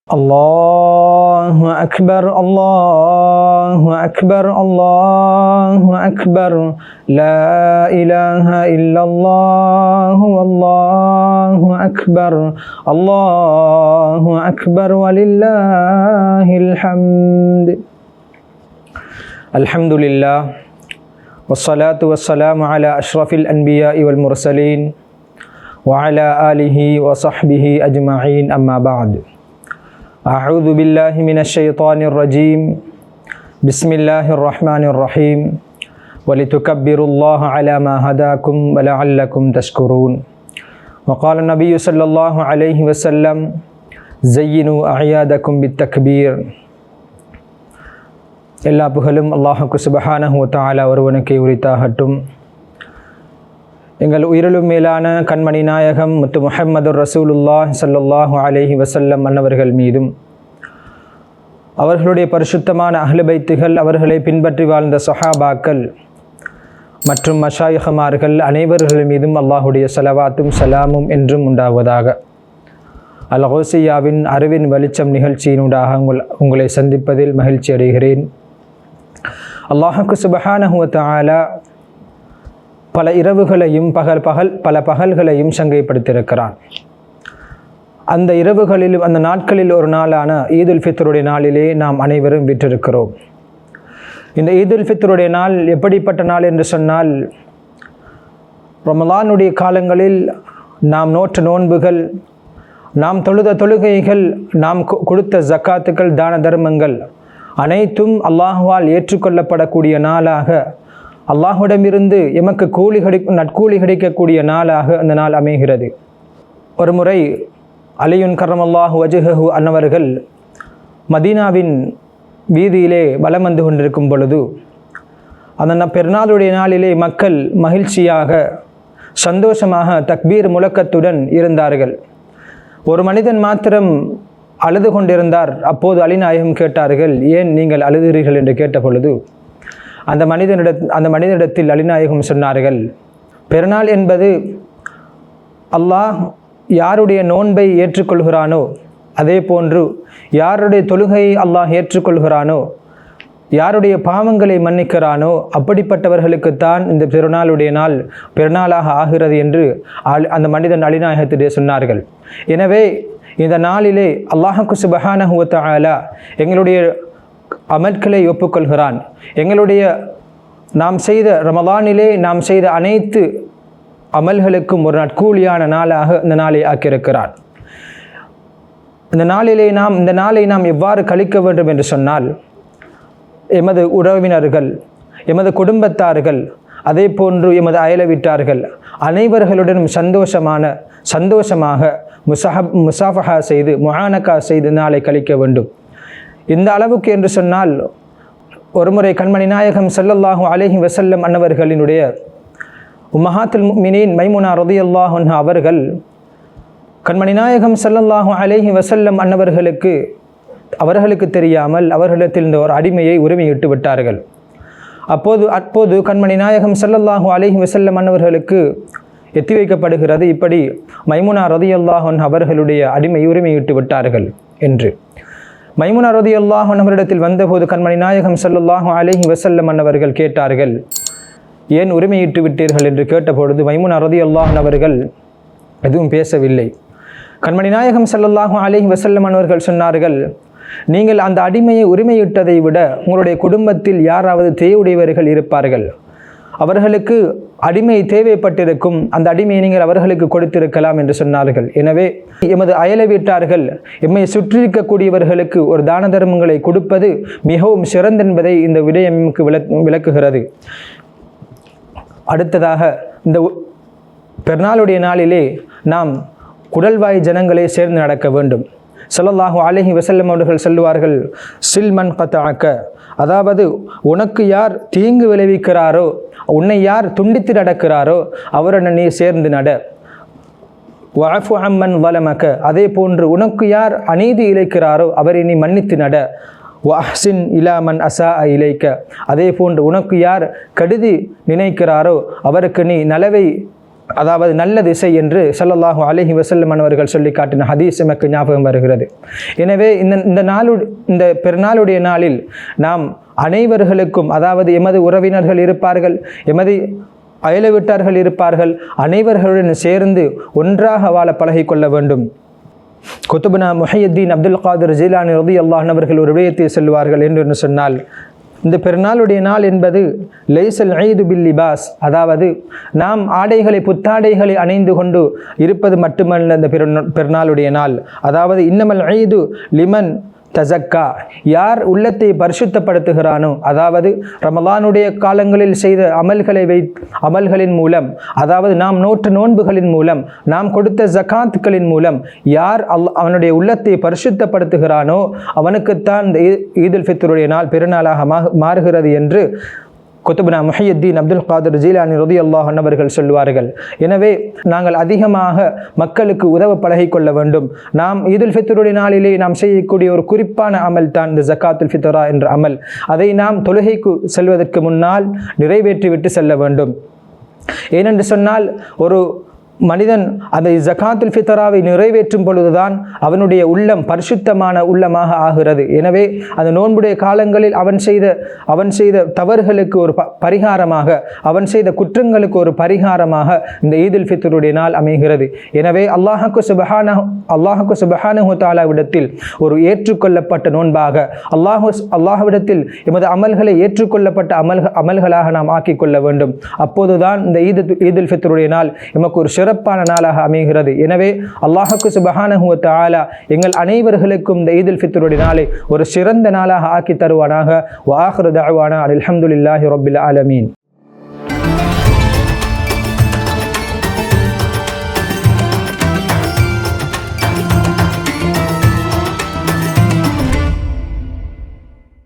الله أكبر الله أكبر الله أكبر لا إله إلا الله والله أكبر الله أكبر ولله الحمد. الحمد لله والصلاة والسلام على أشرف الأنبياء والمرسلين وعلى آله وصحبه أجمعين. أما بعد. أعوذ بالله من الشيطان الرجيم. بسم الله الرحمن الرحيم. ولتكبروا الله على ما هداكم ولعلكم تشكرون. وقال النبي صلى الله عليه وسلم زينوا أعيادكم بالتكبير. எல்லா புகழும் அல்லாஹ்வுக்கு சுப்ஹானஹு வ தஆலா ஒருவனுக்கே உரித்தாகட்டும். எங்கள் உயிரிலும் மேலான கண்மணி நாயகம் முத்து முஹம்மது ரசூலுல்லாஹ் ஸல்லல்லாஹு அலைஹி வஸல்லம் அன்னவர்கள் மீதும் அவர்களுடைய பரிசுத்தமான அஹ்லு பைத்துகள், அவர்களை பின்பற்றி வாழ்ந்த சஹாபாக்கள் மற்றும் மஷாயிஹமார்கள் அனைவர்கள் மீதும் அல்லாஹுடைய ஸலவாத்தும் சலாமும் என்றும் உண்டாவதாக. அல் கௌசியாவின் அறிவின் வெளிச்சம் நிகழ்ச்சியினூடாக உங்களை சந்திப்பதில் மகிழ்ச்சி அடைகிறேன். அல்லாஹ்வுக்கு சுப்ஹானஹு வ தஆலா பல இரவுகளையும் பல பகல்களையும் சங்கைப்படுத்தியிருக்கிறான். அந்த இரவுகளிலும் அந்த நாட்களில் ஒரு நாளான ஈதுல் ஃபித்ருடைய நாளிலே நாம் அனைவரும் விற்றிருக்கிறோம். இந்த ஈதுல் ஃபித்ருடைய நாள் எப்படிப்பட்ட நாள் என்று சொன்னால், ரமலானுடைய காலங்களில் நாம் நோற்ற நோன்புகள், நாம் தொழுத தொழுகைகள், நாம் கொடுத்த ஜக்காத்துக்கள், தான தர்மங்கள் அனைத்தும் அல்லாஹ்வால் ஏற்றுக்கொள்ளப்படக்கூடிய நாளாக, அல்லாஹ்விடமிருந்து எமக்கு நற்கூலி கிடைக்கக்கூடிய நாளாக அந்த நாள் அமைகிறது. ஒரு முறை அலியுன் கர்ரமல்லாஹு வஜ்ஹஹு அன்னவர்கள் மதீனாவின் வீதியிலே வலம் வந்து கொண்டிருக்கும் பொழுது, அந்த பெருநாளுடைய நாளிலே மக்கள் மகிழ்ச்சியாக சந்தோஷமாக தக்பீர் முழக்கத்துடன் இருந்தார்கள். ஒரு மனிதன் மாத்திரம் அழுது கொண்டிருந்தார். அப்போது அலிநாயகம் கேட்டார்கள், ஏன் நீங்கள் அழுகிறீர்கள் என்று கேட்ட பொழுது அந்த மனிதனிடத்தில் அலிநாயகம் சொன்னார்கள், பெருநாள் என்பது அல்லாஹ் யாருடைய நோன்பை ஏற்றுக்கொள்கிறானோ, அதே போன்று யாருடைய தொழுகையை அல்லாஹ் ஏற்றுக்கொள்கிறானோ, யாருடைய பாவங்களை மன்னிக்கிறானோ அப்படிப்பட்டவர்களுக்குத்தான் இந்த பெருநாளுடைய நாள் பெருநாளாக ஆகிறது என்று அந்த மனிதன் அலிநாயகத்திலே சொன்னார்கள். எனவே இந்த நாளிலே அல்லாஹ்வுக்கு சுப்ஹானஹு வ தஆலா எங்களுடைய அமல்களை ஒப்புக்கொள்கிறான். எங்களுடைய நாம் செய்த ரமலானிலே நாம் செய்த அனைத்து அமல்களுக்கும் ஒரு நற்கூலியான நாளாக இந்த நாளை ஆக்கியிருக்கிறான். இந்த நாளை நாம் எவ்வாறு கழிக்க வேண்டும் என்று சொன்னால், எமது உறவினர்கள், எமது குடும்பத்தார்கள், அதே போன்று எமது அயல வீட்டார்கள் அனைவர்களுடனும் சந்தோஷமாக முசாஃபஹா செய்து முஆனகா செய்து நாளை கழிக்க வேண்டும். இந்த அளவுக்கு என்று சொன்னால், ஒருமுறை கண்மணி நாயகம் ஸல்லல்லாஹு அலைஹி வஸல்லம் அன்னவர்களினுடைய உம்மஹாத்துல் முஃமினீன் மைமுனா ரலியல்லாஹு அன்ஹா அவர்கள் கண்மணி நாயகம் ஸல்லல்லாஹு அலைஹி வஸல்லம் அவர்களுக்கு தெரியாமல் அவர்களிடத்தில் இந்த ஒரு அடிமையை உரிமையிட்டு விட்டார்கள். அப்போது கண்மணி நாயகம் ஸல்லல்லாஹு அலைஹி வஸல்லம் அன்னவர்களுக்கு எத்தி வைக்கப்படுகிறது, இப்படி மைமுனா ரலியல்லாஹு அன்ஹா அவர்களுடைய அடிமை உரிமையிட்டு விட்டார்கள் என்று. மைமுனா ரலியல்லாஹு அன்ஹா அவரிடத்தில் வந்தபோது கண்மணி நாயகம் ஸல்லல்லாஹு அலைஹி வஸல்லம் அன்னவர்கள் கேட்டார்கள், ஏன் உரிமையிட்டு விட்டீர்கள் என்று கேட்டபொழுது மைமுனா ரலியல்லாஹு அன்ஹா அவர்கள் எதுவும் பேசவில்லை. கண்மணி நாயகம் ஸல்லல்லாஹு அலைஹி வஸல்லம் அன்னவர்கள் சொன்னார்கள், நீங்கள் அந்த அடிமையை உரிமையிட்டதை விட உங்களுடைய குடும்பத்தில் யாராவது தேவையுடையவர்கள் இருப்பார்கள், அவர்களுக்கு அடிமை தேவைப்பட்டிருக்கும், அந்த அடிமையை நீங்கள் அவர்களுக்கு கொடுத்திருக்கலாம் என்று சொன்னார்கள். எனவே எமது அயல வீட்டார்கள், எம்மை சுற்றியிருக்கக்கூடியவர்களுக்கு ஒரு தான தர்மங்களை கொடுப்பது மிகவும் சிறந்தென்பதை இந்த விடயம் நமக்கு விளக்குகிறது. அடுத்ததாக, இந்த பெருநாளுடைய நாளிலே நாம் குடல்வாய் ஜனங்களை சேர்ந்து நடக்க வேண்டும். ஸல்லல்லாஹு அலைஹி வஸல்லம் அவர்கள் சொல்லுவார்கள், சில்மன் கதஅக, அதாவது உனக்கு யார் தீங்கு விளைவிக்கிறாரோ, உன்னை யார் துண்டித்து நடக்கிறாரோ அவருடன் நீ சேர்ந்து நட. வஅஃபு அம்மன் வலமக, அதே போன்று உனக்கு யார் அநீதி இழைக்கிறாரோ அவரை நீ மன்னித்து நட. வஅஹ்சின் இலா மன் அஸா இலைக்க, அதே போன்று உனக்கு யார் கெடுதி நினைக்கிறாரோ அவருக்கு நீ நலவை அதாவது நல்ல திசை என்று ஸல்லல்லாஹு அலைஹி வஸல்லம் அவர்கள் சொல்லி காட்டின ஹதீஸ் எமக்கு ஞாபகம் வருகிறது. எனவே இந்த பெருநாளுடைய நாளில் நாம் அனைவர்களுக்கும், அதாவது எமது உறவினர்கள் இருப்பார்கள், எமது அயல வீட்டார்கள் இருப்பார்கள், அனைவர்களுடன் சேர்ந்து ஒன்றாக வாழ பழகிக்கொள்ள வேண்டும். குத்துபுனா முஹையுத்தீன் அப்துல் காதிர் ஜீலானி ரலியல்லாஹு அன்ஹு அவர்கள் ஒரு விடயத்தை சொல்வார்கள் என்று சொன்னால், இந்த பெருநாளுடைய நாள் என்பது லைசல் ஈது பில் லிபாஸ், அதாவது நாம் ஆடைகளை புத்தாடைகளை அணிந்து கொண்டு இருப்பது மட்டுமல்ல இந்த பெருநாளுடைய நாள். அதாவது இன்னமல் ஈது லிமன் தஸக்கா, யார் உள்ளத்தை பரிசுத்தப்படுத்துகிறானோ, அதாவது ரமலானுடைய காலங்களில் செய்த அமல்களின் மூலம், அதாவது நாம் நோற்று நோன்புகளின் மூலம், நாம் கொடுத்த ஜகாத்துக்களின் மூலம் யார் அவனுடைய உள்ளத்தை பரிசுத்தப்படுத்துகிறானோ அவனுக்குத்தான் இந்த ஈதுல் ஃபித்ருடைய நாள் பெருநாளாக மாறுகிறது என்று குத்துபுனா முஹையுத்தீன் அப்துல் காதிர் ஜீலானி ரலியல்லாஹு அன்ஹு அவர்கள் சொல்வார்கள். எனவே நாங்கள் அதிகமாக மக்களுக்கு உதவ பழகிக்கொள்ள வேண்டும். நாம் ஈதுல் ஃபித்ருடைய நாளிலே நாம் செய்யக்கூடிய ஒரு குறிப்பான அமல் தான் இந்த ஜகாத்துல் ஃபித்ரா என்ற அமல். அதை நாம் தொழுகைக்கு செல்வதற்கு முன்னால் நிறைவேற்றிவிட்டு செல்ல வேண்டும். ஏனென்று சொன்னால் ஒரு மனிதன் அந்த ஜகாத்துல் ஃபித்ராவை நிறைவேற்றும் பொழுதுதான் அவனுடைய உள்ளம் பரிசுத்தமான உள்ளமாக ஆகிறது. எனவே அந்த நோன்புடைய காலங்களில் அவன் செய்த தவறுகளுக்கு ஒரு பரிகாரமாக, அவன் செய்த குற்றங்களுக்கு ஒரு பரிகாரமாக இந்த ஈதுல் ஃபித்ருடைய நாள் அமைகிறது. எனவே அல்லாஹ்வுக்கு சுப்ஹானஹு வ தஆலாவிடத்தில் ஒரு ஏற்றுக்கொள்ளப்பட்ட நோன்பாக, அல்லாஹ்விடத்தில் எமது அமல்களை ஏற்றுக்கொள்ளப்பட்ட அமல்களாக நாம் ஆக்கிக்கொள்ள வேண்டும். அப்போதுதான் இந்த ஈதுல் ஃபித்ருடைய நாள் எமக்கு ஒரு சிறப்பான நாளாக அமைகிறது. எனவே அல்லாஹ்வுக்கு சுப்ஹானஹு வ தஆலா எங்கள் அனைவர்களுக்கும் இந்த ஈதுல் ஃபித்ருடைய நாளை ஒரு சிறந்த நாளாக ஆக்கி தருவானாக. வ ஆகிரு தஅவானா அல்ஹம்துலில்லாஹி ரப்பில் ஆலமீன்.